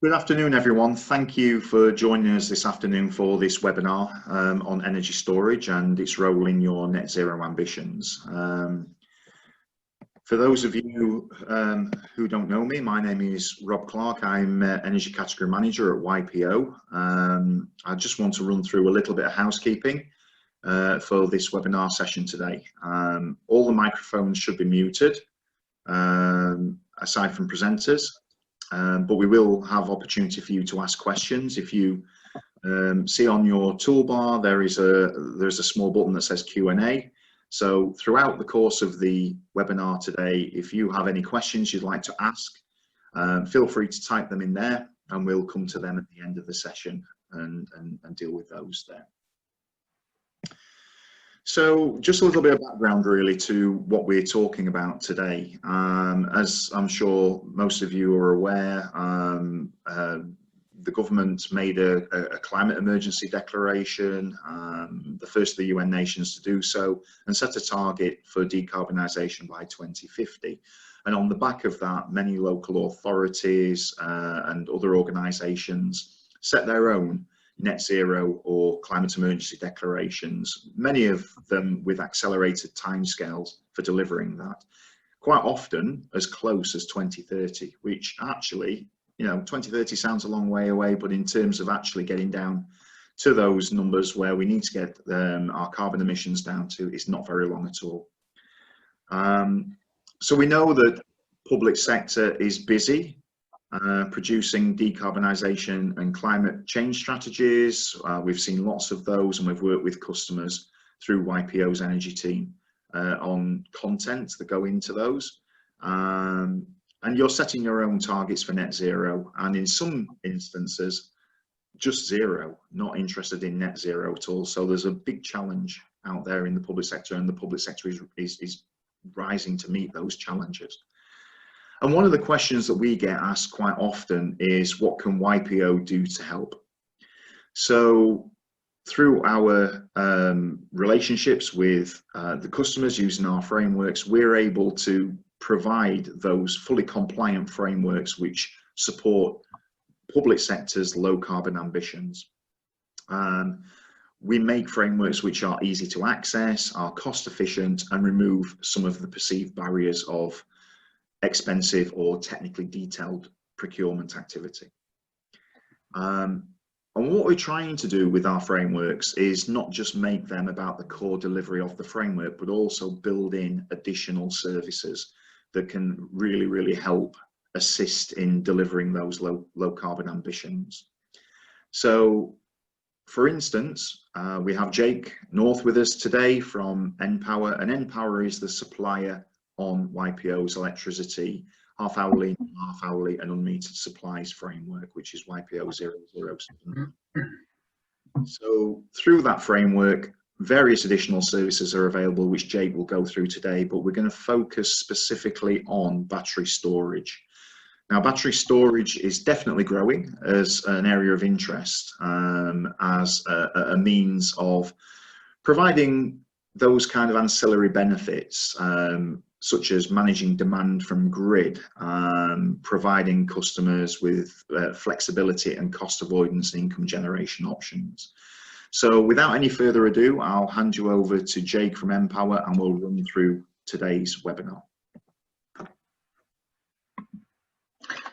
Good afternoon, everyone. Thank you for joining us this afternoon for this webinar on energy storage and its role in your net zero ambitions. For those of you who don't know me, my name is Rob Clark. I'm Energy Category Manager at YPO. I just want to run through a little bit of housekeeping for this webinar session today. All the microphones should be muted, aside from presenters. But we will have opportunity for you to ask questions. If you see on your toolbar, there's a small button that says Q&A. So throughout the course of the webinar today, if you have any questions you'd like to ask, feel free to type them in there and we'll come to them at the end of the session and deal with those there. So just a little bit of background really to what we're talking about today. As I'm sure most of you are aware, the government made a climate emergency declaration, the first of the UN nations to do so, and set a target for decarbonisation by 2050. And on the back of that, many local authorities and other organisations set their own net zero or climate emergency declarations, many of them with accelerated timescales for delivering that, quite often as close as 2030, which actually, 2030 sounds a long way away, but in terms of actually getting down to those numbers where we need to get our carbon emissions down to, is not very long at all. So we know that public sector is busy producing decarbonisation and climate change strategies. We've seen lots of those and we've worked with customers through YPO's energy team on content that go into those. And you're setting your own targets for net zero, and in some instances, just zero, not interested in net zero at all. So there's a big challenge out there in the public sector, and the public sector is rising to meet those challenges. And one of the questions that we get asked quite often is, what can YPO do to help? So through our relationships with the customers using our frameworks, we're able to provide those fully compliant frameworks which support public sector's low carbon ambitions. We make frameworks which are easy to access, are cost efficient, and remove some of the perceived barriers of expensive or technically detailed procurement activity. And what we're trying to do with our frameworks is not just make them about the core delivery of the framework, but also build in additional services that can really help assist in delivering those low carbon ambitions. So for instance, we have Jake North with us today from NPower, and NPower is the supplier on YPO's electricity half-hourly, and unmetered supplies framework, which is YPO 007. So through that framework, various additional services are available, which Jake will go through today, but we're going to focus specifically on battery storage. Now, battery storage is definitely growing as an area of interest, as a means of providing those kind of ancillary benefits, such as managing demand from grid, providing customers with flexibility and cost avoidance and income generation options. So without any further ado, I'll hand you over to Jake from NPower and we'll run through today's webinar.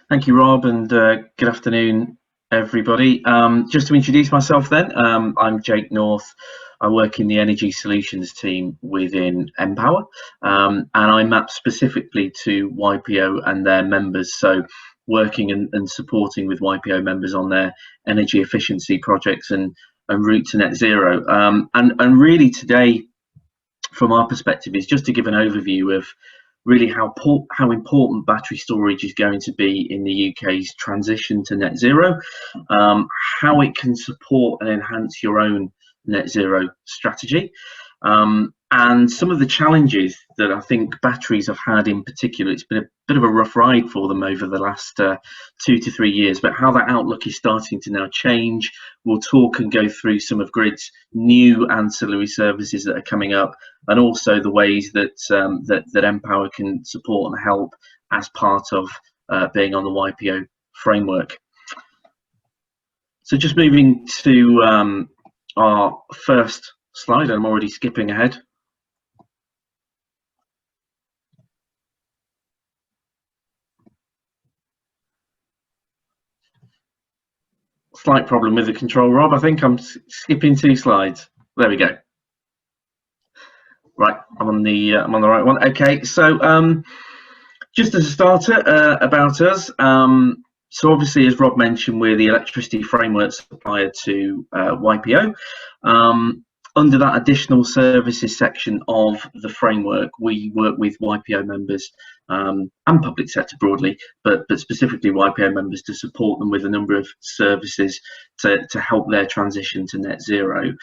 Thank you, Rob, and good afternoon, everybody. Just to introduce myself then, I'm Jake North. I work in the Energy Solutions team within NPower, and I map specifically to YPO and their members, so working and supporting with YPO members on their energy efficiency projects and route to net zero. And really today, from our perspective, is just to give an overview of really how important battery storage is going to be in the UK's transition to net zero, how it can support and enhance your own net zero strategy, and some of the challenges that I think batteries have had in particular. It's been a bit of a rough ride for them over the last 2 to 3 years, but how that outlook is starting to now change. We'll talk and go through some of Grid's new ancillary services that are coming up, and also the ways that that NPower can support and help as part of being on the YPO framework. So just moving to our first slide, I'm already skipping ahead. Slight problem with the control, Rob. I think I'm skipping 2 slides. There we go. Right, I'm on the right one. Okay, so just as a starter about us. So obviously, as Rob mentioned, we're the electricity framework supplier to YPO. Under that additional services section of the framework, we work with YPO members and public sector broadly, but specifically YPO members to support them with a number of services to help their transition to net zero.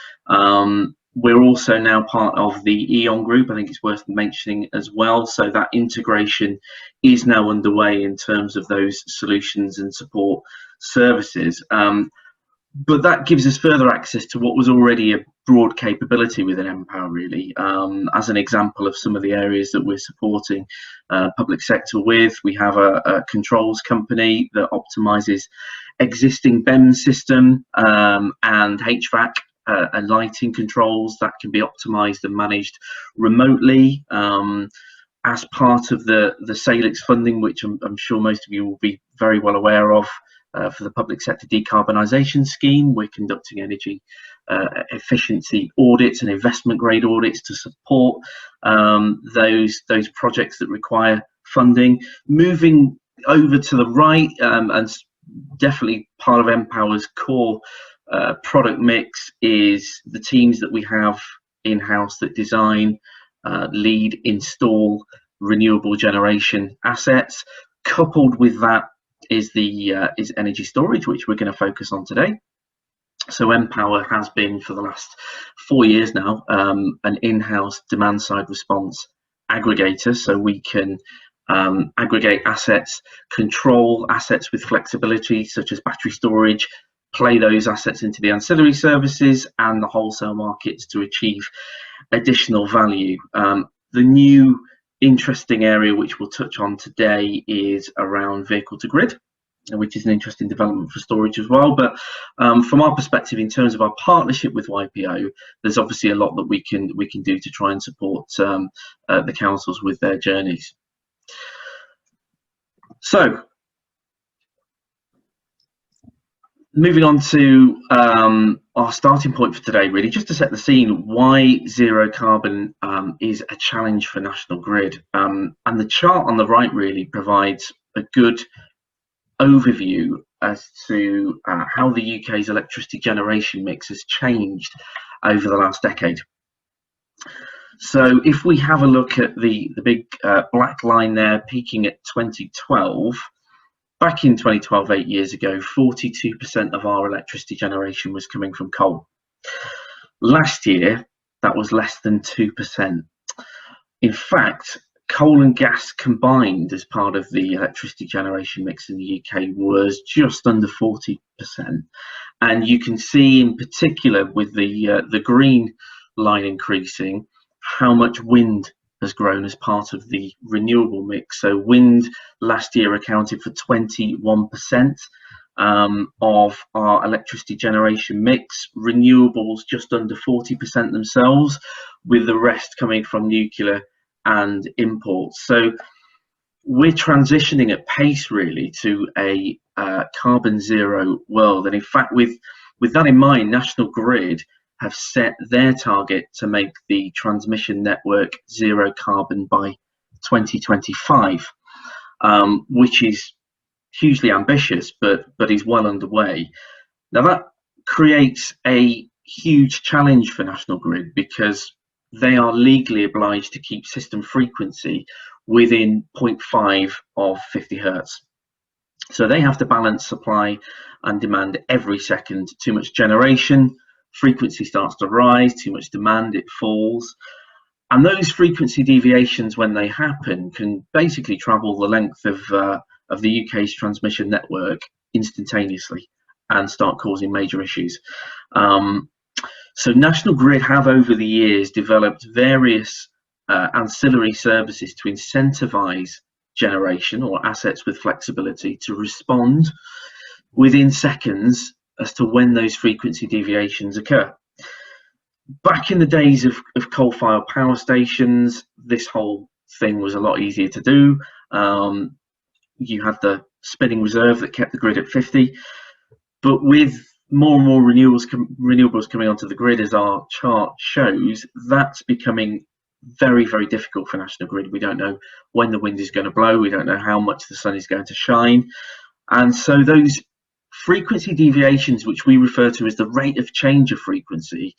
We're also now part of the E.ON group. I think it's worth mentioning as well. So that integration is now underway in terms of those solutions and support services. But that gives us further access to what was already a broad capability within NPower, really. As an example of some of the areas that we're supporting public sector with, we have a controls company that optimises existing BEM system and HVAC and lighting controls that can be optimised and managed remotely. As part of the SALIX funding, which I'm sure most of you will be very well aware of, for the public sector decarbonisation scheme, we're conducting energy efficiency audits and investment grade audits to support those projects that require funding. Moving over to the right, and definitely part of NPower's core product mix is the teams that we have in-house that design, lead, install renewable generation assets. Coupled with that is energy storage, which we're going to focus on today. So NPower has been for the last 4 years now an in-house demand side response aggregator, so we can aggregate assets, control assets with flexibility such as battery storage, play those assets into the ancillary services and the wholesale markets to achieve additional value. The new interesting area which we'll touch on today is around vehicle to grid, which is an interesting development for storage as well. But from our perspective, in terms of our partnership with YPO, there's obviously a lot that we can do to try and support the councils with their journeys. So moving on to our starting point for today, really, just to set the scene, why zero carbon is a challenge for National Grid. And the chart on the right really provides a good overview as to how the UK's electricity generation mix has changed over the last decade. So if we have a look at the big black line there peaking at 2012, back in 2012, 8 years ago, 42% of our electricity generation was coming from coal. Last year, that was less than 2%. In fact, coal and gas combined as part of the electricity generation mix in the UK was just under 40%. And you can see in particular with the green line increasing, how much wind has grown as part of the renewable mix. So wind last year accounted for 21% of our electricity generation mix, renewables just under 40% themselves, with the rest coming from nuclear and imports. So we're transitioning at pace really to a carbon zero world. And in fact, with that in mind, National Grid have set their target to make the transmission network zero carbon by 2025, which is hugely ambitious, but is well underway. Now that creates a huge challenge for National Grid because they are legally obliged to keep system frequency within 0.5 of 50 hertz. So they have to balance supply and demand every second. Too much generation, frequency starts to rise, too much demand, it falls. And those frequency deviations, when they happen, can basically travel the length of the UK's transmission network instantaneously and start causing major issues. So National Grid have over the years developed various ancillary services to incentivise generation or assets with flexibility to respond within seconds as to when those frequency deviations occur. Back in the days of coal-fired power stations, this whole thing was a lot easier to do. You had the spinning reserve that kept the grid at 50, but with more and more renewables coming onto the grid, as our chart shows, that's becoming very, very difficult for National Grid. We don't know when the wind is going to blow, we don't know how much the sun is going to shine, and so those frequency deviations, which we refer to as the rate of change of frequency,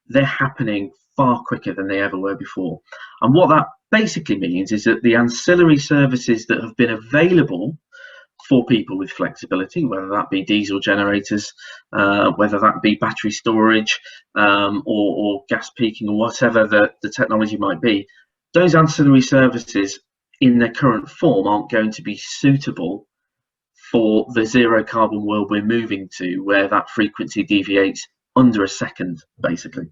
they're happening far quicker than they ever were before. And what that basically means is that the ancillary services that have been available for people with flexibility, whether that be diesel generators, whether that be battery storage, or gas peaking, or whatever the technology might be, those ancillary services in their current form aren't going to be suitable for the zero carbon world we're moving to, where that frequency deviates under a second, basically.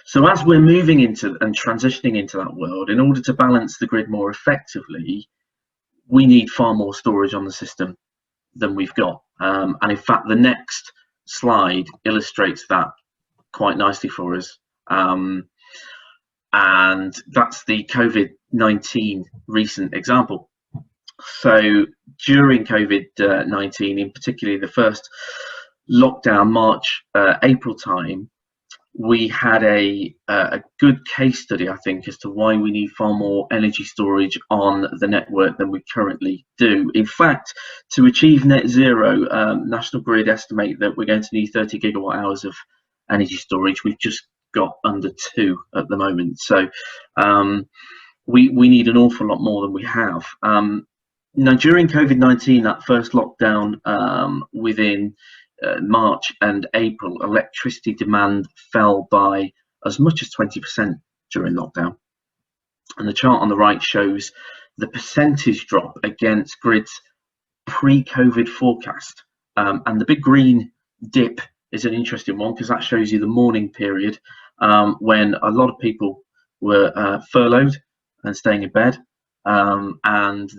So as we're moving into and transitioning into that world, in order to balance the grid more effectively, we need far more storage on the system than we've got. And in fact, the next slide illustrates that quite nicely for us. And that's the COVID-19 recent example. So during COVID-19, in particular the first lockdown, March, April time, we had a good case study, I think, as to why we need far more energy storage on the network than we currently do. In fact, to achieve net zero, National Grid estimate that we're going to need 30 gigawatt hours of energy storage. We've just got under 2 at the moment. So we need an awful lot more than we have. Now, during COVID-19, that first lockdown, within March and April, electricity demand fell by as much as 20% during lockdown. And the chart on the right shows the percentage drop against Grid's pre-COVID forecast. And the big green dip is an interesting one, because that shows you the morning period when a lot of people were furloughed and staying in bed, and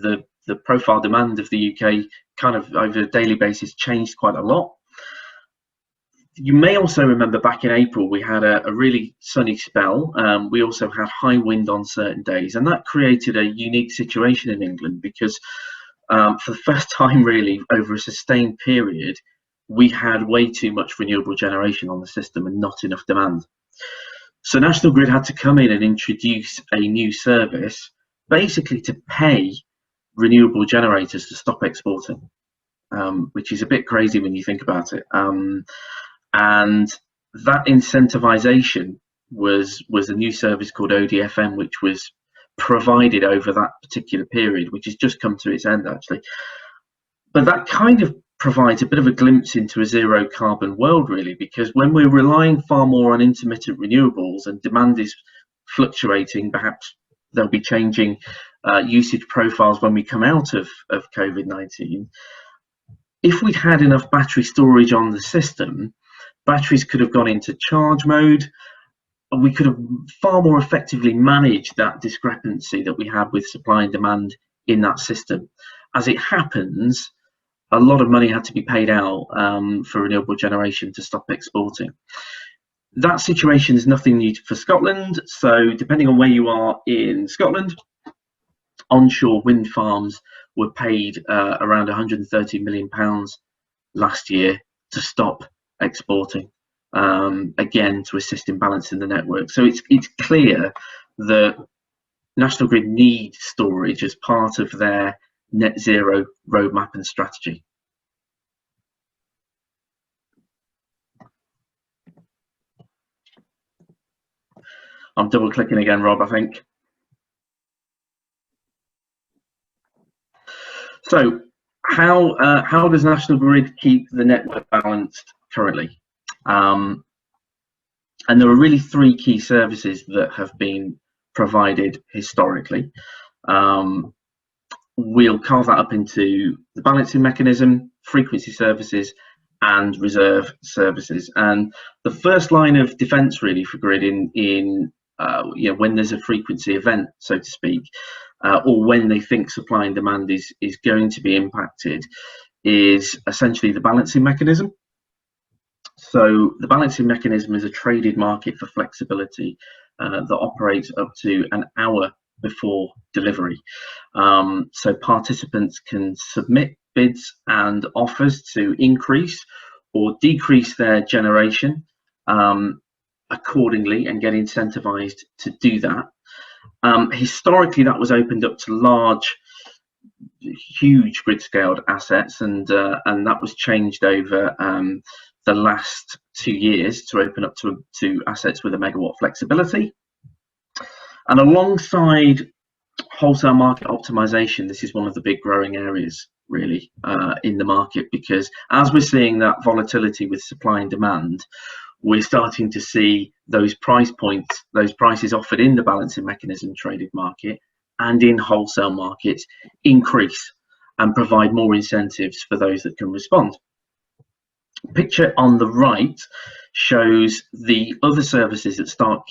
the profile demand of the UK kind of over a daily basis changed quite a lot. You may also remember back in April we had a really sunny spell. We also had high wind on certain days, and that created a unique situation in England, because for the first time really over a sustained period, we had way too much renewable generation on the system and not enough demand. So National Grid had to come in and introduce a new service, basically to pay renewable generators to stop exporting, which is a bit crazy when you think about it. And that incentivization was a new service called ODFM, which was provided over that particular period, which has just come to its end actually. But that kind of provides a bit of a glimpse into a zero carbon world, really, because when we're relying far more on intermittent renewables and demand is fluctuating, perhaps there'll be changing usage profiles when we come out of COVID-19. If we'd had enough battery storage on the system, batteries could have gone into charge mode, and we could have far more effectively managed that discrepancy that we had with supply and demand in that system. As it happens, a lot of money had to be paid out for renewable generation to stop exporting. That situation is nothing new for Scotland. So depending on where you are in Scotland, onshore wind farms were paid around £130 million last year to stop exporting, again to assist in balancing the network. So it's clear that National Grid needs storage as part of their net zero roadmap and strategy. I'm double clicking again, Rob, I think. So how does National Grid keep the network balanced currently? And there are really 3 key services that have been provided historically. We'll carve that up into the balancing mechanism, frequency services, and reserve services. And the first line of defence really for Grid in when there's a frequency event, so to speak, or when they think supply and demand is going to be impacted, is essentially the balancing mechanism. So the balancing mechanism is a traded market for flexibility that operates up to an hour before delivery. So participants can submit bids and offers to increase or decrease their generation accordingly and get incentivized to do that. Historically, that was opened up to large, huge grid-scaled assets, and that was changed over the last 2 years to open up to assets with a megawatt flexibility. And alongside wholesale market optimization, this is one of the big growing areas really in the market, because as we're seeing that volatility with supply and demand, we're starting to see those price points, those prices offered in the balancing mechanism traded market and in wholesale markets increase and provide more incentives for those that can respond. Picture on the right shows the other services that start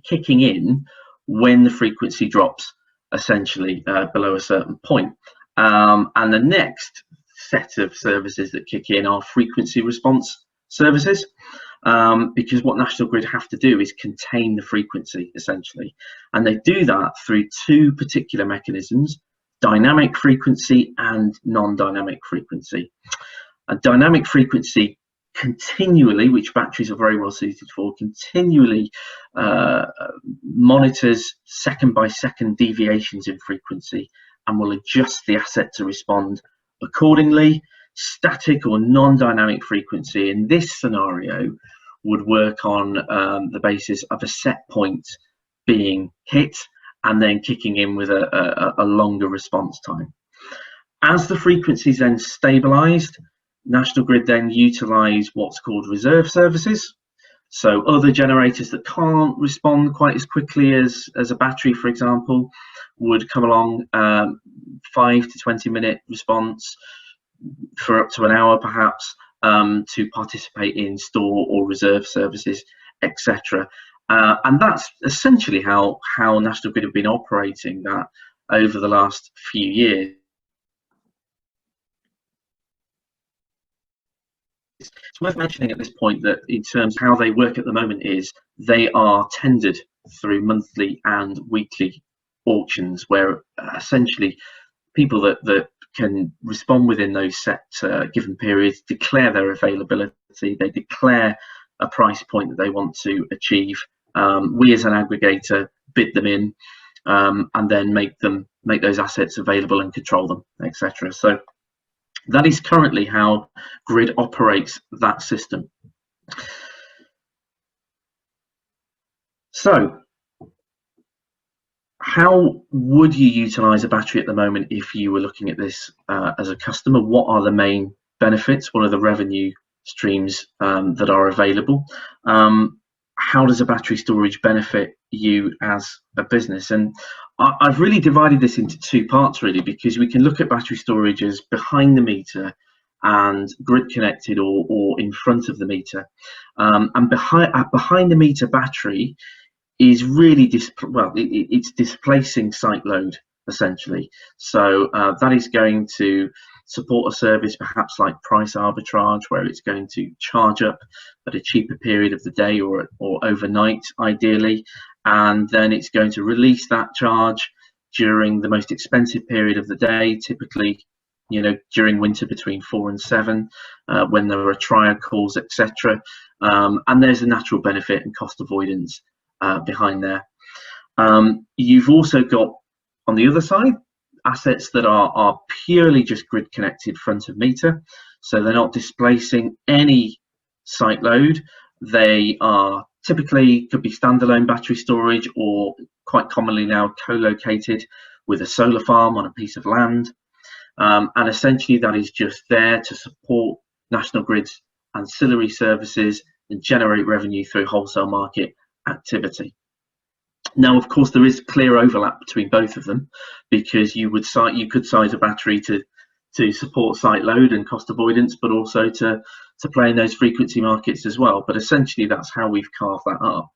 kicking in when the frequency drops, essentially below a certain point. And the next set of services that kick in are frequency response services, because what National Grid have to do is contain the frequency, essentially. And they do that through two particular mechanisms: dynamic frequency and non-dynamic frequency. A dynamic frequency continually, which batteries are very well suited for, continually monitors second by second deviations in frequency and will adjust the asset to respond accordingly. Static or non-dynamic frequency in this scenario would work on the basis of a set point being hit and then kicking in with a longer response time. As the frequency is then stabilized, National Grid then utilize what's called reserve services. So other generators that can't respond quite as quickly as a battery, for example, would come along, 5 to 20 minute response for up to an hour perhaps, to participate in store or reserve services, etc. And that's essentially how National Grid have been operating that over the last few years. It's worth mentioning at this point that in terms of how they work at the moment is they are tendered through monthly and weekly auctions, where essentially people that can respond within those set given periods declare their availability, they declare a price point that they want to achieve. We as an aggregator bid them in and then make those assets available and control them, etc. So that is currently how Grid operates that system. So how would you utilize a battery at the moment if you were looking at this as a customer? What are the main benefits? What are the revenue streams that are available? How does a battery storage benefit you as a business? And I've really divided this into two parts really, because we can look at battery storage as behind the meter and grid connected or in front of the meter. And behind the meter battery is really it's displacing site load essentially. So that is going to support a service perhaps like price arbitrage, where it's going to charge up at a cheaper period of the day or overnight ideally, and then it's going to release that charge during the most expensive period of the day, typically during winter between 4 and 7 when there are triad calls, etc. And there's a natural benefit and cost avoidance behind there. You've also got on the other side assets that are purely just grid connected front of meter, so they're not displacing any site load. They are typically could be standalone battery storage, or quite commonly now co-located with a solar farm on a piece of land, and essentially that is just there to support National Grid's ancillary services and generate revenue through wholesale market activity. Now, of course, there is clear overlap between both of them, because you could size a battery to support site load and cost avoidance, but also to play in those frequency markets as well. But essentially, that's how we've carved that up.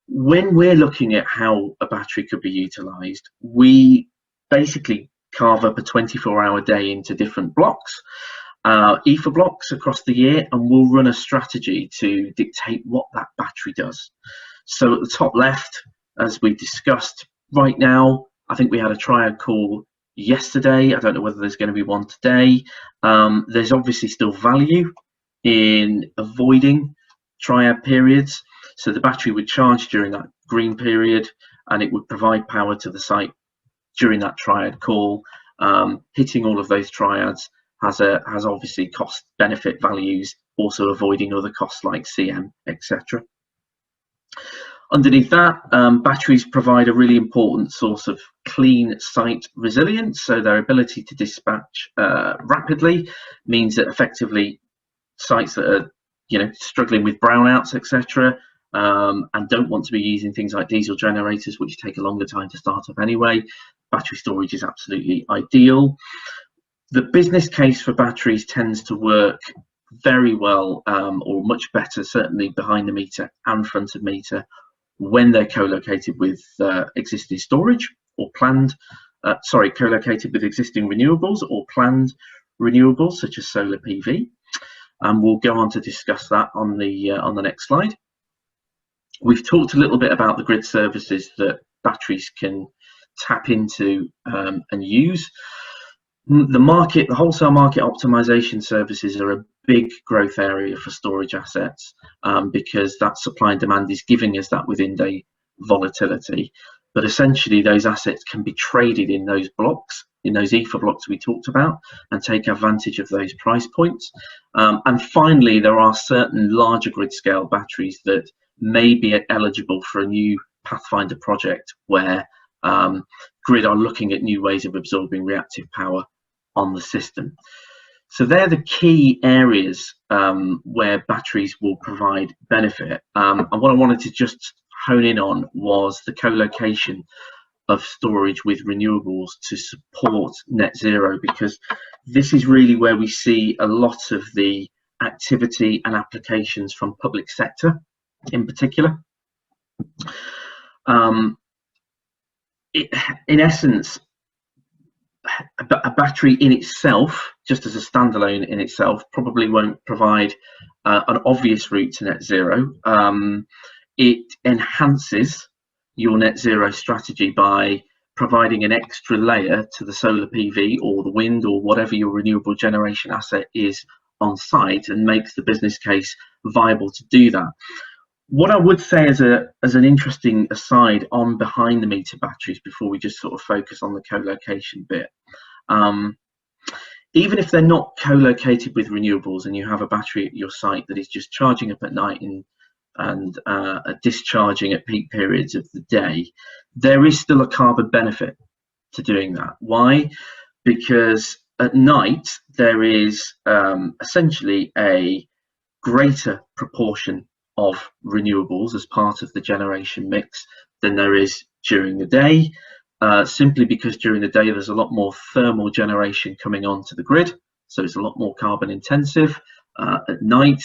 When we're looking at how a battery could be utilised, we basically carve up a 24-hour day into different blocks. ether blocks across the year, and we'll run a strategy to dictate what that battery does. So at the top left, as we discussed, right now, I think we had a triad call yesterday. I don't know whether there's going to be one today. There's obviously still value in avoiding triad periods. So the battery would charge during that green period, and it would provide power to the site during that triad call. Hitting all of those triads has obviously cost benefit values, also avoiding other costs like CM, etc. Underneath that, batteries provide a really important source of clean site resilience. So their ability to dispatch rapidly means that effectively sites that are struggling with brownouts, etc., and don't want to be using things like diesel generators, which take a longer time to start up anyway, battery storage is absolutely ideal. The business case for batteries tends to work very well, or much better, certainly behind the meter and front of meter, when they're co-located with existing storage or planned, co-located with existing renewables or planned renewables such as solar PV. And we'll go on to discuss that on the next slide. We've talked a little bit about the grid services that batteries can tap into and use. The wholesale market optimization services are a big growth area for storage assets, because that supply and demand is giving us that within day volatility. But essentially those assets can be traded in those blocks, in those ether blocks we talked about, and take advantage of those price points. And finally, there are certain larger grid scale batteries that may be eligible for a new Pathfinder project where grid are looking at new ways of absorbing reactive power on the system. So they're the key areas where batteries will provide benefit. And what I wanted to just hone in on was the co-location of storage with renewables to support net zero, because this is really where we see a lot of the activity and applications from public sector in particular. In essence, a battery in itself, just as a standalone in itself, probably won't provide an obvious route to net zero. It enhances your net zero strategy by providing an extra layer to the solar PV or the wind or whatever your renewable generation asset is on site, and makes the business case viable to do that. What I would say as an interesting aside on behind the meter batteries, before we just sort of focus on the co-location bit, even if they're not co-located with renewables and you have a battery at your site that is just charging up at night and discharging at peak periods of the day, there is still a carbon benefit to doing that. Why? Because at night there is essentially a greater proportion of renewables as part of the generation mix than there is during the day, simply because during the day there's a lot more thermal generation coming onto the grid, so it's a lot more carbon intensive. At night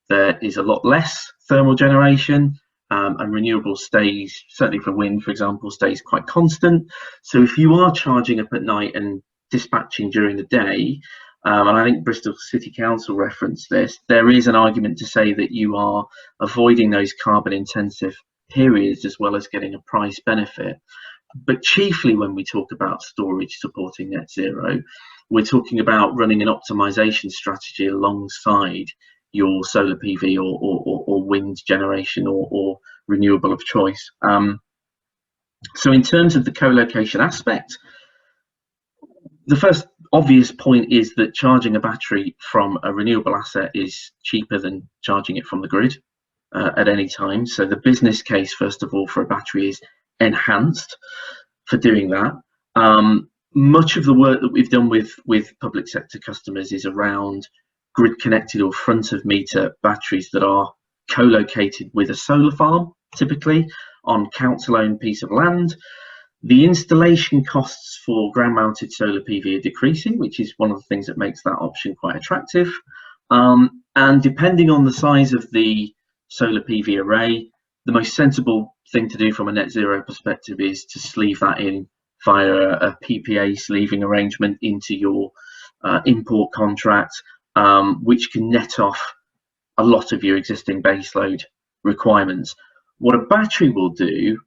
there is a lot less thermal generation, and renewables stays, certainly for wind for example, stays quite constant. So if you are charging up at night and dispatching during the day, and I think Bristol City Council referenced this, there is an argument to say that you are avoiding those carbon intensive periods as well as getting a price benefit. But chiefly when we talk about storage supporting net zero, we're talking about running an optimization strategy alongside your solar PV or wind generation or renewable of choice. So in terms of the co-location aspect, the first obvious point is that charging a battery from a renewable asset is cheaper than charging it from the grid at any time. So the business case, first of all, for a battery is enhanced for doing that. Much of the work that we've done with public sector customers is around grid connected or front of meter batteries that are co-located with a solar farm, typically on council-owned piece of land. The installation costs for ground-mounted solar PV are decreasing, which is one of the things that makes that option quite attractive. And depending on the size of the solar PV array, the most sensible thing to do from a net zero perspective is to sleeve that in via a PPA sleeving arrangement into your import contract, which can net off a lot of your existing baseload requirements. What a battery will do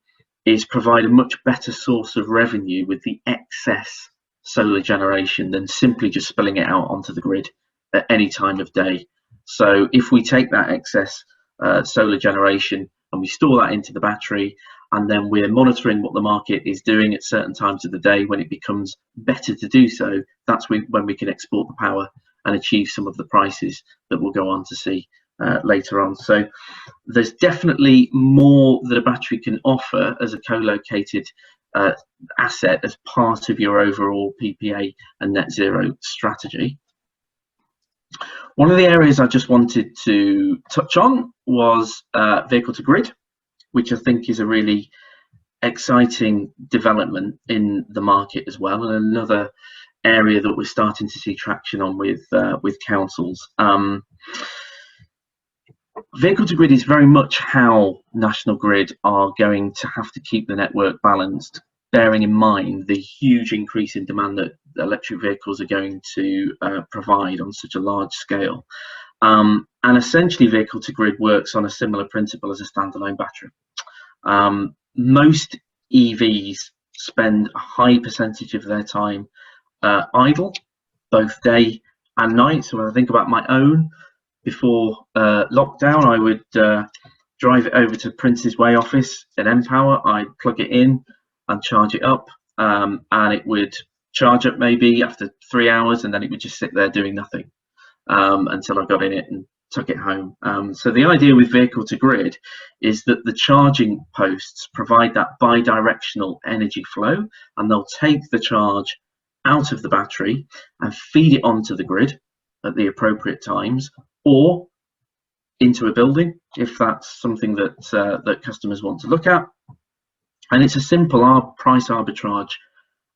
is provide a much better source of revenue with the excess solar generation than simply just spilling it out onto the grid at any time of day. So if we take that excess solar generation and we store that into the battery, and then we're monitoring what the market is doing at certain times of the day when it becomes better to do so, that's when we can export the power and achieve some of the prices that we'll go on to see later on. So there's definitely more that a battery can offer as a co-located asset as part of your overall PPA and net zero strategy. One of the areas I just wanted to touch on was vehicle to grid, which I think is a really exciting development in the market as well, and another area that we're starting to see traction on with councils. Vehicle to grid is very much how National Grid are going to have to keep the network balanced, bearing in mind the huge increase in demand that electric vehicles are going to provide on such a large scale. And essentially vehicle to grid works on a similar principle as a standalone battery. Most EVs spend a high percentage of their time idle, both day and night. So when I think about my own, before lockdown, I would drive it over to Prince's Way office at NPower. I'd plug it in and charge it up, and it would charge up maybe after 3 hours, and then it would just sit there doing nothing until I got in it and took it home. So the idea with vehicle to grid is that the charging posts provide that bi-directional energy flow, and they'll take the charge out of the battery and feed it onto the grid at the appropriate times, or into a building if that's something that that customers want to look at. And it's a simple price arbitrage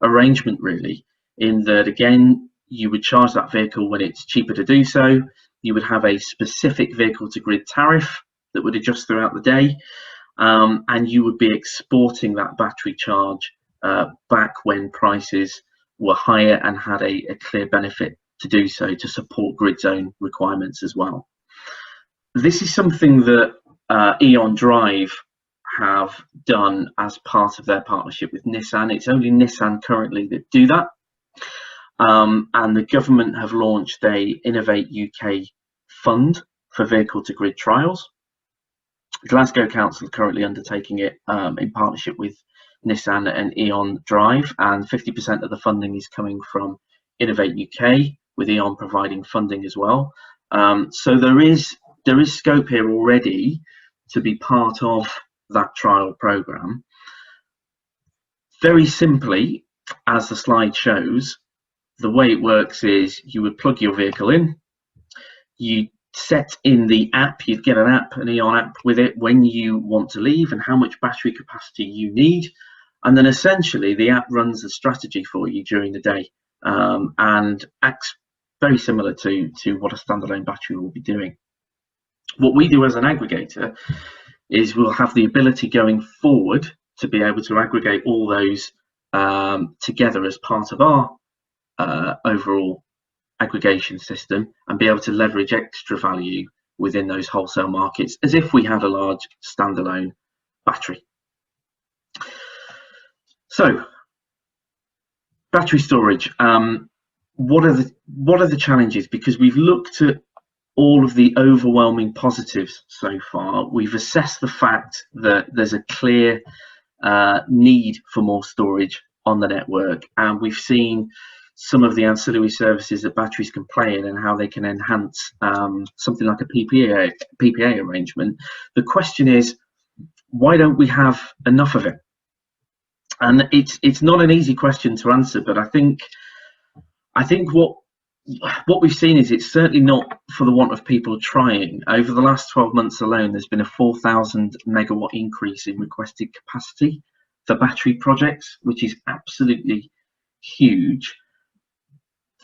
arrangement, really, in that, again, you would charge that vehicle when it's cheaper to do so. You would have a specific vehicle to grid tariff that would adjust throughout the day, and you would be exporting that battery charge back when prices were higher and had a clear benefit to do so, to support grid zone requirements as well. This is something that E.ON Drive have done as part of their partnership with Nissan. It's only Nissan currently that do that, and the government have launched a Innovate UK fund for vehicle to grid trials. Glasgow Council are currently undertaking it in partnership with Nissan and E.ON Drive, and 50% of the funding is coming from Innovate UK, with E.ON providing funding as well. So there is scope here already to be part of that trial program. Very simply, as the slide shows, the way it works is you would plug your vehicle in, you set in the app, you'd get an app, an E.ON app with it, when you want to leave and how much battery capacity you need, and then essentially the app runs a strategy for you during the day, and acts very similar to what a standalone battery will be doing. What we do as an aggregator is we'll have the ability going forward to be able to aggregate all those together as part of our overall aggregation system, and be able to leverage extra value within those wholesale markets as if we had a large standalone battery. So, battery storage. What are the challenges? Because we've looked at all of the overwhelming positives so far. We've assessed the fact that there's a clear need for more storage on the network, and we've seen some of the ancillary services that batteries can play in and how they can enhance something like a PPA arrangement. The question is, why don't we have enough of it? And it's not an easy question to answer, but I think what we've seen is it's certainly not for the want of people trying. Over the last 12 months alone, there's been a 4,000 megawatt increase in requested capacity for battery projects, which is absolutely huge.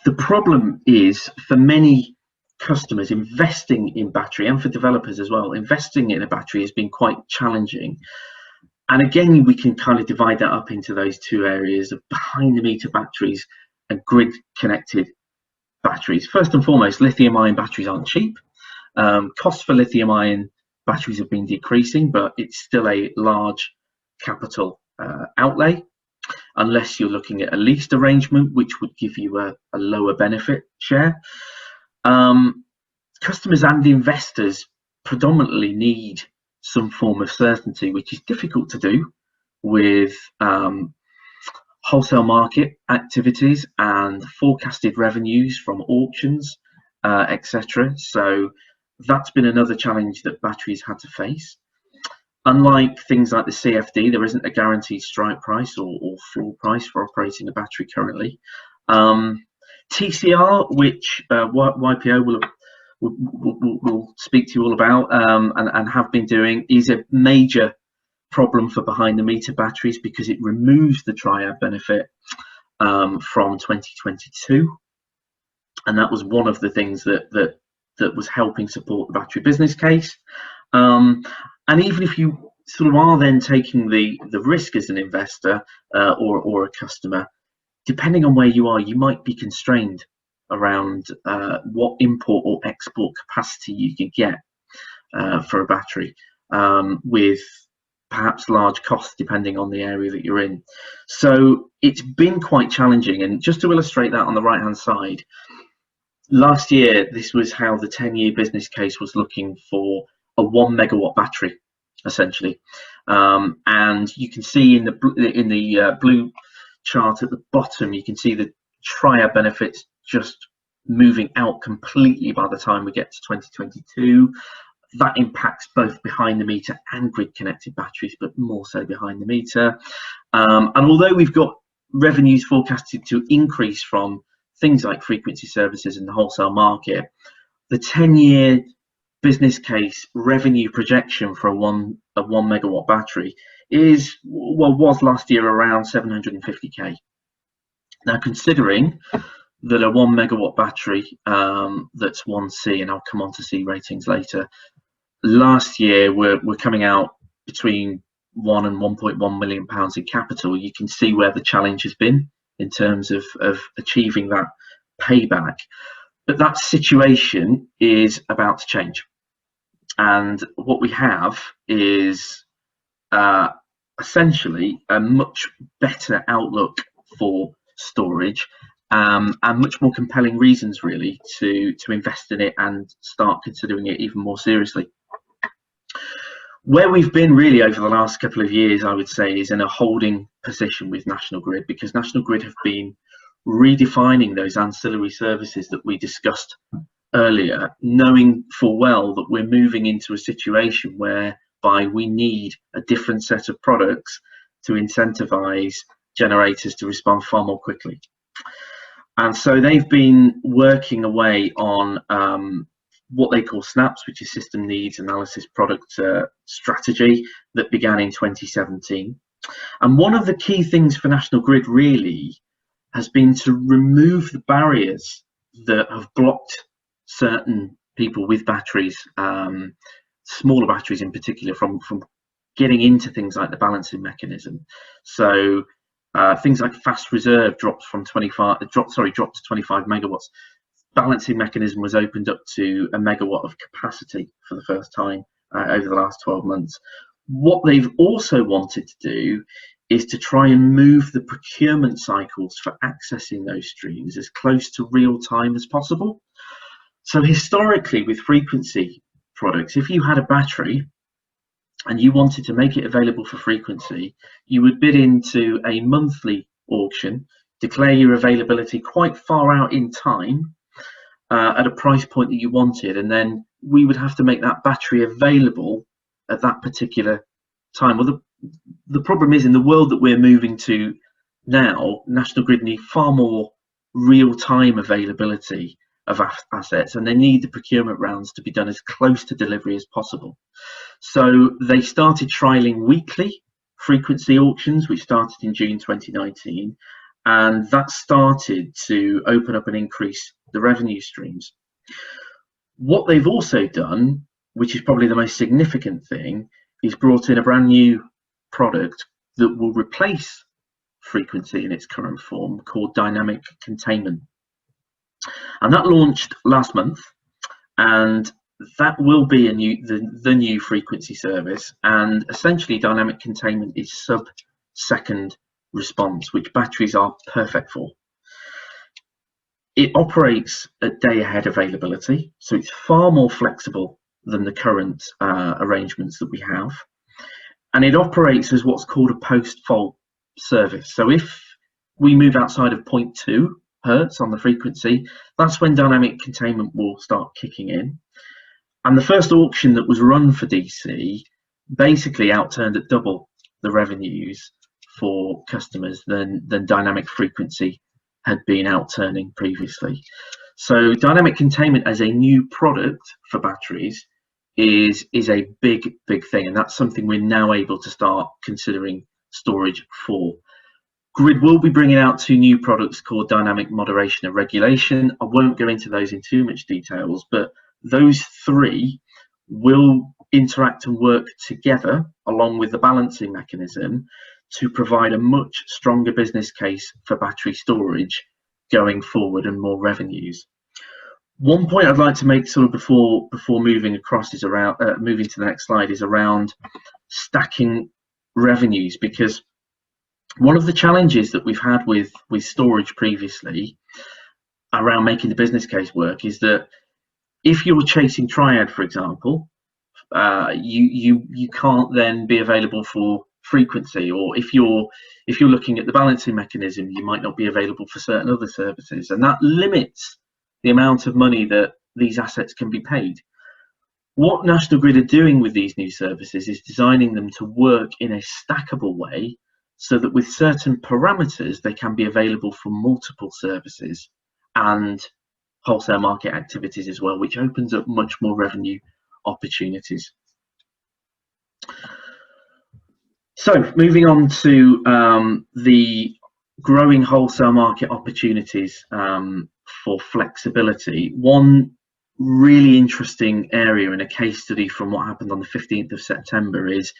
The problem is, for many customers, investing in battery, and for developers as well, investing in a battery has been quite challenging. And again, we can kind of divide that up into those two areas of behind the meter batteries and grid connected batteries. First and foremost, lithium-ion batteries aren't cheap. Costs for lithium-ion batteries have been decreasing, but it's still a large capital outlay, unless you're looking at a leased arrangement, which would give you a lower benefit share. Customers and investors predominantly need some form of certainty, which is difficult to do with wholesale market activities and forecasted revenues from auctions, etc. So that's been another challenge that batteries had to face. Unlike things like the CFD, there isn't a guaranteed strike price or floor price for operating a battery currently. TCR, which YPO will speak to you all about and have been doing, is a major problem for behind the meter batteries because it removes the triad benefit from 2022, and that was one of the things that was helping support the battery business case. And even if you sort of are then taking the risk as an investor or a customer, depending on where you are, you might be constrained around what import or export capacity you can get for a battery, with perhaps large costs depending on the area that you're in. So it's been quite challenging. And just to illustrate that on the right hand side, last year this was how the 10-year business case was looking for a 1 megawatt battery essentially, and you can see in the blue chart at the bottom, you can see the triad benefits just moving out completely by the time we get to 2022. That impacts both behind the meter and grid connected batteries, but more so behind the meter. And although we've got revenues forecasted to increase from things like frequency services in the wholesale market, the 10-year business case revenue projection for a 1 megawatt battery was last year around 750k. Now, considering that a 1 megawatt battery that's 1C, and I'll come on to C ratings later, last year we're coming out between £1 and £1.1 million in capital. You can see where the challenge has been in terms of achieving that payback. But that situation is about to change, and what we have is essentially a much better outlook for storage, and much more compelling reasons really to invest in it and start considering it even more seriously. Where we've been really over the last couple of years, I would say, is in a holding position with National Grid, because National Grid have been redefining those ancillary services that we discussed earlier, knowing full well that we're moving into a situation whereby we need a different set of products to incentivize generators to respond far more quickly. And so they've been working away on what they call SNAPS, which is System Needs Analysis Product Strategy, that began in 2017. And one of the key things for National Grid really has been to remove the barriers that have blocked certain people with batteries, smaller batteries in particular, from getting into things like the balancing mechanism. So things like fast reserve dropped to 25 megawatts. Balancing mechanism was opened up to a megawatt of capacity for the first time over the last 12 months. What they've also wanted to do is to try and move the procurement cycles for accessing those streams as close to real time as possible. So historically, with frequency products, if you had a battery and you wanted to make it available for frequency, you would bid into a monthly auction, declare your availability quite far out in time at a price point that you wanted, and then we would have to make that battery available at that particular time. Well, the problem is, in the world that we're moving to now, National Grid need far more real-time availability of assets, and they need the procurement rounds to be done as close to delivery as possible. So they started trialing weekly frequency auctions, which started in June 2019, and that started to open up and increase the revenue streams. What they've also done, which is probably the most significant thing, is brought in a brand new product that will replace frequency in its current form, called dynamic containment. And that launched last month, and that will be the new frequency service. And essentially dynamic containment is sub-second response, which batteries are perfect for. It operates at day ahead availability, so it's far more flexible than the current arrangements that we have. And it operates as what's called a post-fault service. So if we move outside of 0.2 hertz on the frequency, that's when dynamic containment will start kicking in. And the first auction that was run for DC basically outturned at double the revenues for customers than dynamic frequency had been outturning previously. So dynamic containment as a new product for batteries is a big thing, and that's something we're now able to start considering storage for. Grid will be bringing out 2 new products called dynamic moderation and regulation. I won't go into those in too much details, but those 3 will interact and work together along with the balancing mechanism to provide a much stronger business case for battery storage going forward and more revenues. One point I'd like to make sort of before moving across is around moving to the next slide is around stacking revenues, because one of the challenges that we've had with storage previously around making the business case work is that if you're chasing triad, for example, you can't then be available for frequency, or if you're looking at the balancing mechanism, you might not be available for certain other services, and that limits the amount of money that these assets can be paid. What National Grid are doing with these new services is designing them to work in a stackable way so that with certain parameters they can be available for multiple services and wholesale market activities as well, which opens up much more revenue opportunities. So moving on to the growing wholesale market opportunities for flexibility. One really interesting area in a case study from what happened on the 15th of September is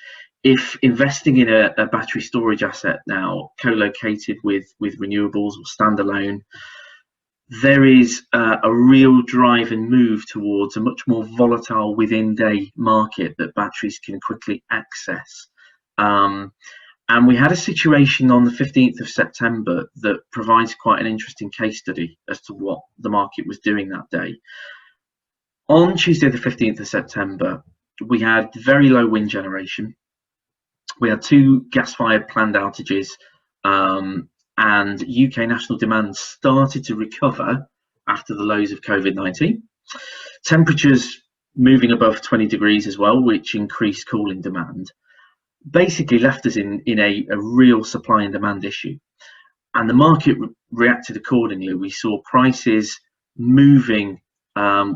if investing in a battery storage asset now co-located with renewables or standalone, there is a real drive and move towards a much more volatile within-day market that batteries can quickly access. And we had a situation on the 15th of September that provides quite an interesting case study as to what the market was doing that day. On Tuesday the 15th of September, we had very low wind generation. We had 2 gas-fired planned outages, and UK national demand started to recover after the lows of COVID-19. Temperatures moving above 20 degrees as well, which increased cooling demand, basically left us in a real supply and demand issue. And the market reacted accordingly. We saw prices moving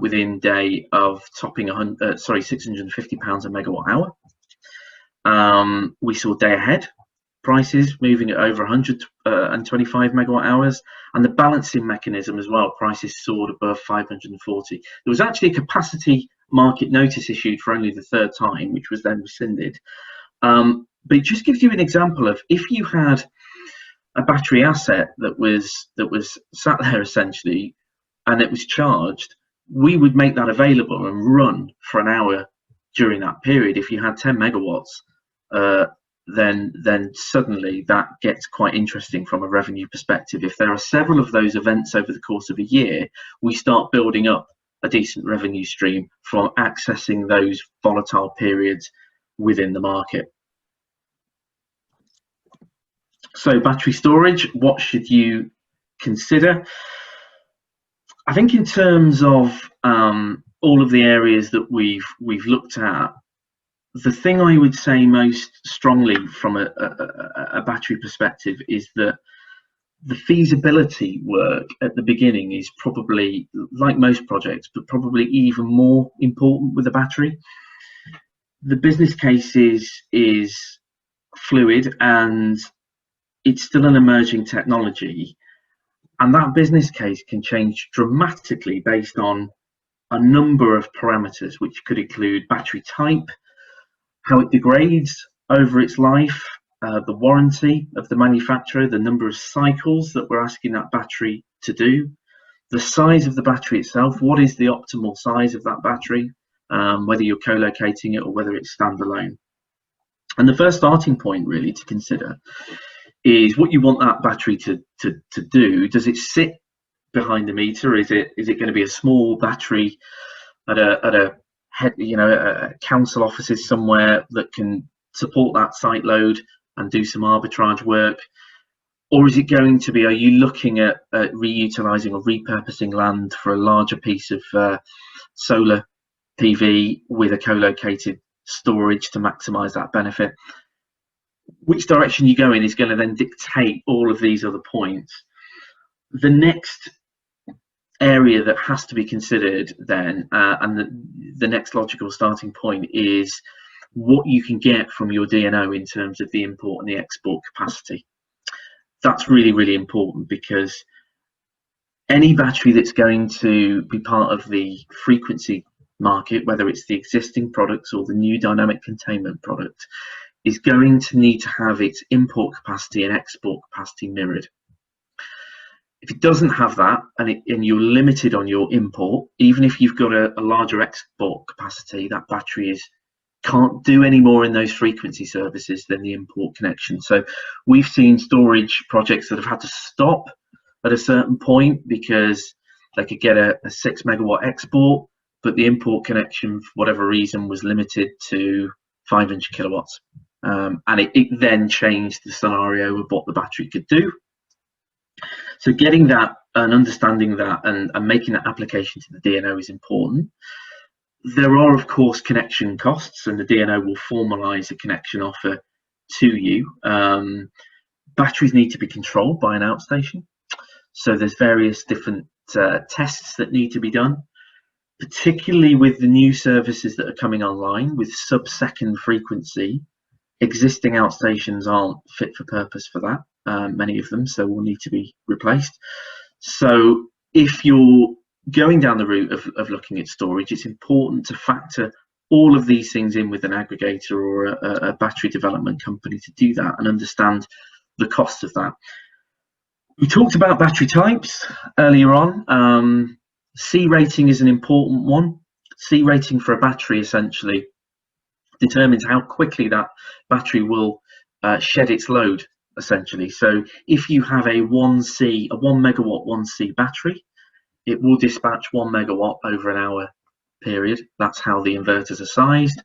within day of topping £650 a megawatt hour. We saw day ahead prices moving at over 125 megawatt hours, and the balancing mechanism as well, prices soared above 540. There was actually a capacity market notice issued for only the 3rd time, which was then rescinded. But it just gives you an example of if you had a battery asset that was sat there essentially and it was charged, we would make that available and run for an hour during that period. If you had 10 megawatts, then suddenly that gets quite interesting from a revenue perspective. If there are several of those events over the course of a year, we start building up a decent revenue stream from accessing those volatile periods within the market. So battery storage, what should you consider? I think in terms of all of the areas that we've looked at, the thing I would say most strongly from a battery perspective is that the feasibility work at the beginning is probably, like most projects, but probably even more important with a battery. The business case is fluid and it's still an emerging technology, and that business case can change dramatically based on a number of parameters, which could include battery type, how it degrades over its life, the warranty of the manufacturer, the number of cycles that we're asking that battery to do, the size of the battery itself. What is the optimal size of that battery, whether you're co-locating it or whether it's standalone. And the first starting point really to consider is what you want that battery to do. Does it sit behind the meter? Is it going to be a small battery at a head, council offices somewhere that can support that site load and do some arbitrage work? Or is it going to be, are you looking at reutilising or repurposing land for a larger piece of solar PV with a co-located storage to maximise that benefit? Which direction you go in is going to then dictate all of these other points. The next area that has to be considered then, and the next logical starting point, is what you can get from your DNO in terms of the import and the export capacity. That's really, really important, because any battery that's going to be part of the frequency market, whether it's the existing products or the new dynamic containment product, is going to need to have its import capacity and export capacity mirrored. If it doesn't have that, and you're limited on your import, even if you've got a larger export capacity, that battery can't do any more in those frequency services than the import connection. So we've seen storage projects that have had to stop at a certain point because they could get a 6 megawatt export, but the import connection, for whatever reason, was limited to 500 kilowatts. And it then changed the scenario of what the battery could do. So getting that and understanding that and making that application to the DNO is important. There are, of course, connection costs, and the DNO will formalise a connection offer to you. Batteries need to be controlled by an outstation. So there's various different tests that need to be done, particularly with the new services that are coming online with sub-second frequency. Existing outstations aren't fit for purpose for that, many of them, so will need to be replaced. So if you're going down the route of looking at storage, it's important to factor all of these things in with an aggregator or a battery development company to do that and understand the cost of that. We talked about battery types earlier on. C rating is an important one. C rating for a battery essentially determines how quickly that battery will shed its load, essentially. So if you have a 1 megawatt 1C battery, it will dispatch 1 megawatt over an hour period. That's how the inverters are sized.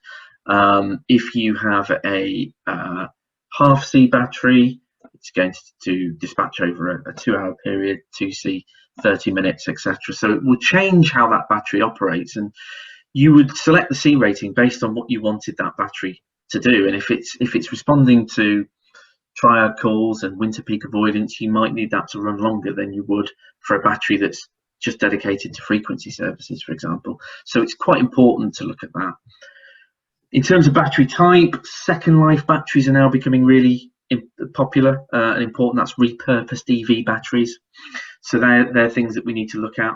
If you have a half C battery, it's going to dispatch over a 2-hour period, 2C, 30 minutes, etc. So it will change how that battery operates, and you would select the C rating based on what you wanted that battery to do. And if it's responding to triad calls and winter peak avoidance, you might need that to run longer than you would for a battery that's just dedicated to frequency services, for example. So it's quite important to look at that. In terms of battery type, second life batteries are now becoming really popular and important. That's repurposed EV batteries. So they're things that we need to look at.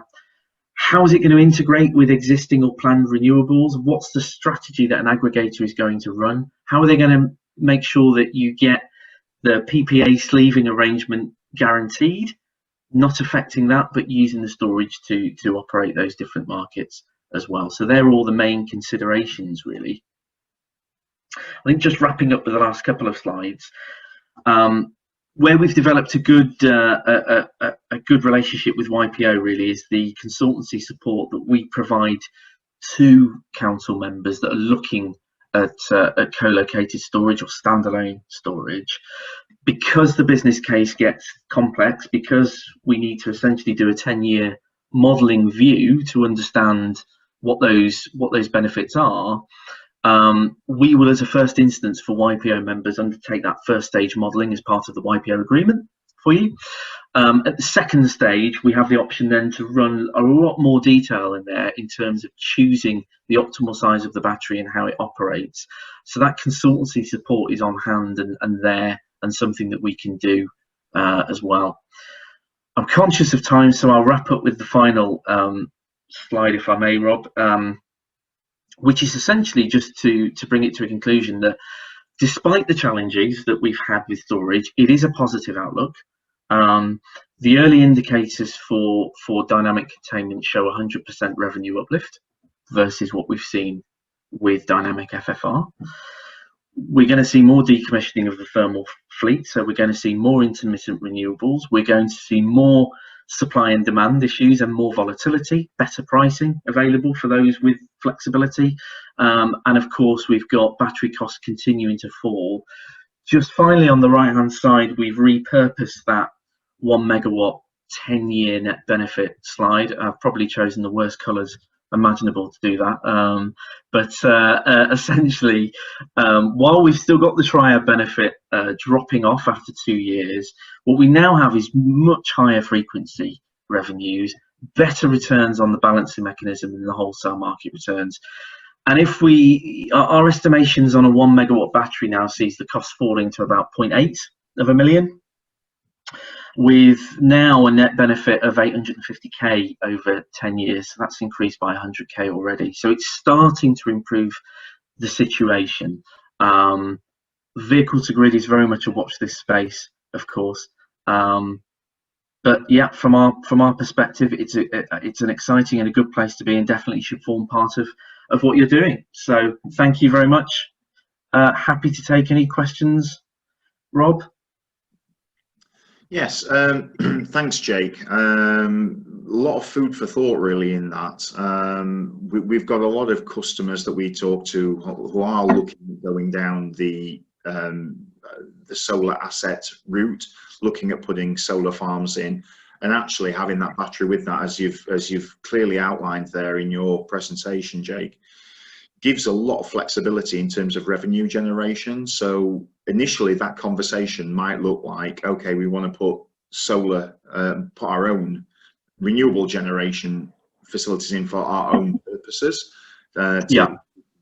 How is it going to integrate with existing or planned renewables? What's the strategy that an aggregator is going to run? How are they going to make sure that you get the PPA sleeving arrangement guaranteed, not affecting that, but using the storage to operate those different markets as well? So they're all the main considerations, really. I think just wrapping up with the last couple of slides, where we've developed a good relationship with YPO really is the consultancy support that we provide to council members that are looking at co-located storage or standalone storage. Because the business case gets complex, because we need to essentially do a 10-year modelling view to understand what those benefits are, we will, as a first instance for YPO members, undertake that first stage modelling as part of the YPO agreement for you. At the second stage, we have the option then to run a lot more detail in there in terms of choosing the optimal size of the battery and how it operates. So that consultancy support is on hand and there, and something that we can do as well. I'm conscious of time, so I'll wrap up with the final slide, if I may, Rob. Which is essentially just to bring it to a conclusion that despite the challenges that we've had with storage, it is a positive outlook. The early indicators for dynamic containment show 100% revenue uplift versus what we've seen with dynamic FFR. We're going to see more decommissioning of the thermal fleet, so we're going to see more intermittent renewables. We're going to see more supply and demand issues and more volatility, better pricing available for those with flexibility. And of course, we've got battery costs continuing to fall. Just finally, on the right-hand side, we've repurposed that 1 megawatt 10-year net benefit slide. I've probably chosen the worst colours imaginable to do that, but essentially, while we've still got the triad benefit dropping off after 2 years, what we now have is much higher frequency revenues, better returns on the balancing mechanism than the wholesale market returns. And if our estimations on a 1 megawatt battery now sees the cost falling to about 0.8 of a million, with now a net benefit of 850k over 10 years. So that's increased by 100k already. So it's starting to improve the situation. Vehicle to grid is very much a watch this space, of course. But yeah, from our perspective, it's an exciting and a good place to be, and definitely should form part of what you're doing. So thank you very much. Happy to take any questions, Rob. Yes, thanks, Jake. A lot of food for thought really in that. We've got a lot of customers that we talk to who are looking at going down the solar asset route, looking at putting solar farms in, and actually having that battery with that, as you've clearly outlined there in your presentation, Jake, gives a lot of flexibility in terms of revenue generation. So initially that conversation might look like, okay, we want to put solar, put our own renewable generation facilities in for our own purposes, to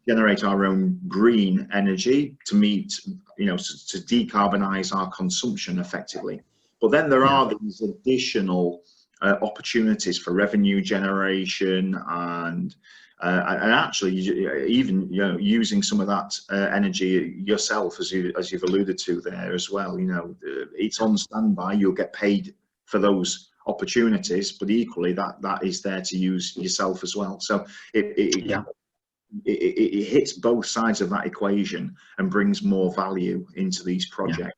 generate our own green energy to meet, to decarbonize our consumption effectively. But then there are these additional opportunities for revenue generation and actually even using some of that energy yourself, as you've alluded to there as well. It's on standby, you'll get paid for those opportunities, but equally that is there to use yourself as well. So it hits both sides of that equation and brings more value into these projects.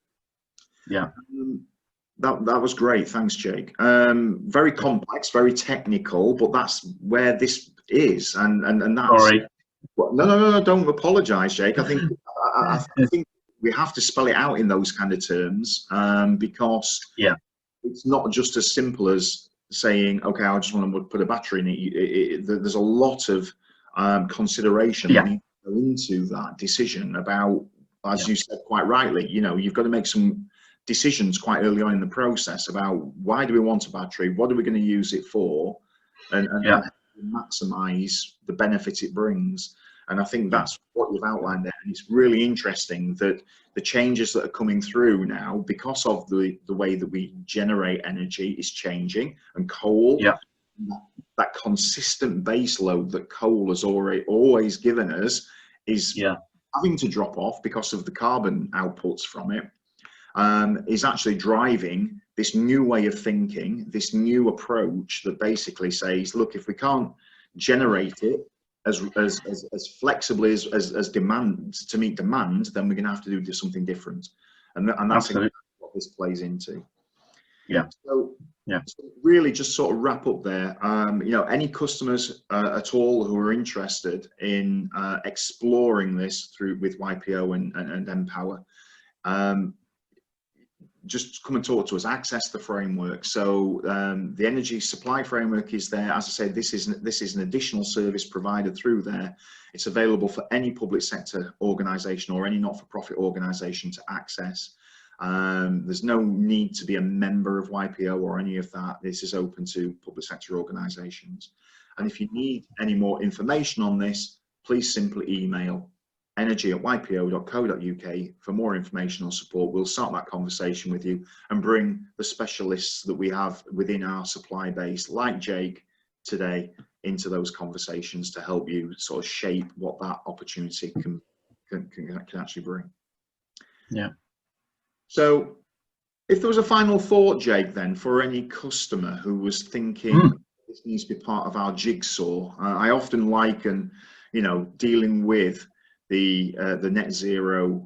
That was great, thanks, Jake. Very complex, very technical, but that's where this is, and that's sorry. No, don't apologize, Jake. I think we have to spell it out in those kind of terms, because it's not just as simple as saying, okay, I just want to put a battery in it. There's a lot of consideration that needs to go into that decision about, as you said quite rightly, you've got to make some decisions quite early on in the process about why do we want a battery, what are we going to use it for, and maximize the benefit it brings. And I think that's what you've outlined there, and it's really interesting that the changes that are coming through now, because of the way that we generate energy, is changing, and coal, that consistent base load that coal has always given us, is having to drop off because of the carbon outputs from it, is actually driving this new way of thinking, this new approach that basically says, look, if we can't generate it as flexibly as demand to meet demand, then we're going to have to do something different, and that's exactly what this plays into. So really, just sort of wrap up there. Any customers at all who are interested in exploring this with YPO and NPower, just come and talk to us, access the framework. So the energy supply framework is there. As I said, this is an additional service provided through there. It's available for any public sector organisation or any not-for-profit organisation to access. There's no need to be a member of YPO or any of that. This is open to public sector organisations. And if you need any more information on this, please simply email energy@ypo.co.uk for more information or support. We'll start that conversation with you and bring the specialists that we have within our supply base, like Jake today, into those conversations to help you sort of shape what that opportunity can actually bring. So If there was a final thought, Jake, then for any customer who was thinking this needs to be part of our jigsaw, I often liken, you know, dealing with the net zero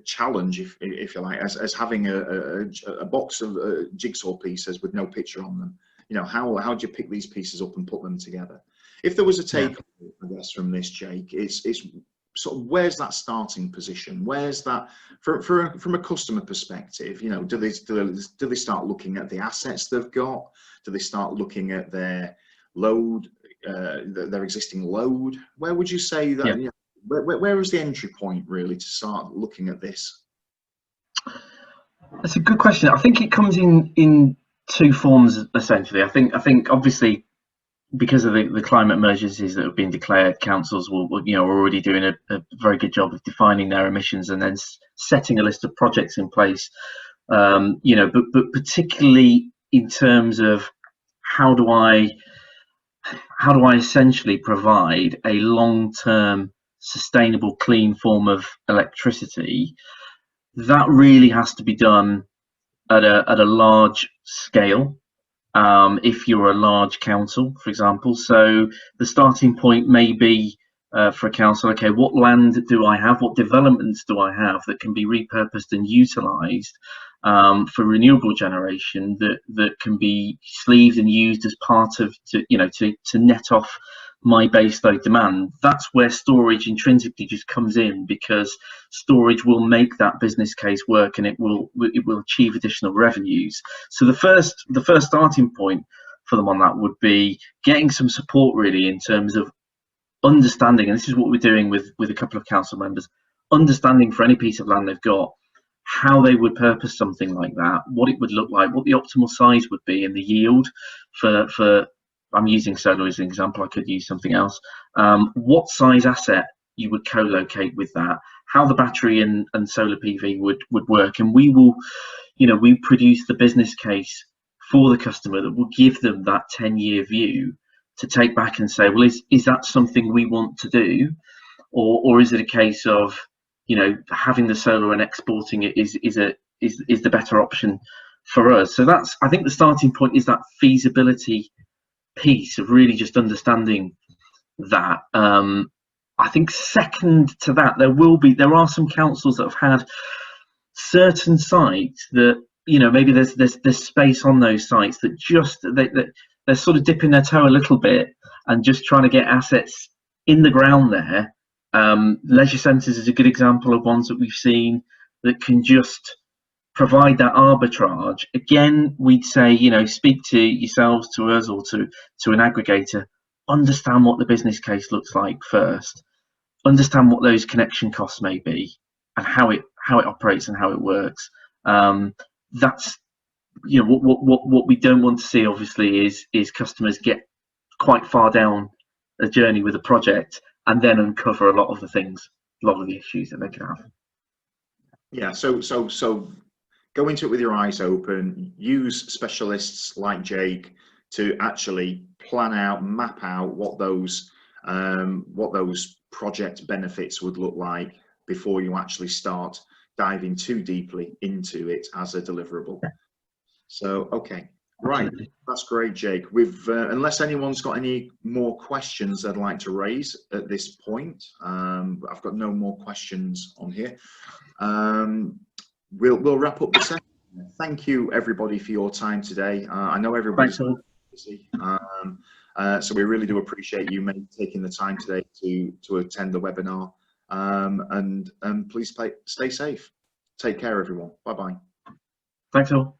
challenge, if you like, as having a box of jigsaw pieces with no picture on them. You know, how do you pick these pieces up and put them together? If there was a take, I guess, from this, Jake, it's sort of, where's that starting position? Where's that from a customer perspective? You know, do they start looking at the assets they've got? Do they start looking at their load, their existing load? Where would you say that? You know, where is the entry point really to start looking at this? That's a good question. I think it comes in two forms essentially. I think obviously, because of the climate emergencies that have been declared, councils will you know, are already doing a very good job of defining their emissions and then setting a list of projects in place. You know, but particularly in terms of how do I essentially provide a long-term, sustainable, clean form of electricity, that really has to be done at a large scale. If you're a large council, for example. So the starting point may be for a council, okay, what land do I have? What developments do I have that can be repurposed and utilised for renewable generation that can be sleeved and used as part of, to net off my baseload demand? That's where storage intrinsically just comes in, because storage will make that business case work and it will achieve additional revenues. So the first starting point for them on that would be getting some support really in terms of understanding, and this is what we're doing with a couple of council members, understanding for any piece of land they've got how they would purpose something like that, what it would look like, what the optimal size would be, and the yield for I'm using solar as an example, I could use something else, what size asset you would co-locate with that, how the battery and solar PV would work, and we will, we produce the business case for the customer that will give them that 10-year view to take back and say, well, is that something we want to do, or is it a case of, having the solar and exporting it is the better option for us? So that's, I think the starting point is that feasibility piece of really just understanding that. I think second to that, there are some councils that have had certain sites that, maybe there's space on those sites that just they're sort of dipping their toe a little bit and just trying to get assets in the ground there. Leisure centres is a good example of ones that we've seen that can just provide that arbitrage. Again, we'd say, speak to yourselves, to us, or to an aggregator. Understand what the business case looks like first. Understand what those connection costs may be, and how it operates and how it works. That's what we don't want to see, obviously, is customers get quite far down a journey with a project and then uncover a lot of the issues that they can have. Yeah, so go into it with your eyes open. Use specialists like Jake to actually plan out, map out what those project benefits would look like before you actually start diving too deeply into it as a deliverable. So, okay, right, that's great, Jake. We've unless anyone's got any more questions they'd like to raise at this point, I've got no more questions on here. We'll wrap up the session. Thank you, everybody, for your time today. I know everybody's busy, so we really do appreciate you taking the time today to attend the webinar. And please stay safe. Take care, everyone. Bye bye. Thanks all.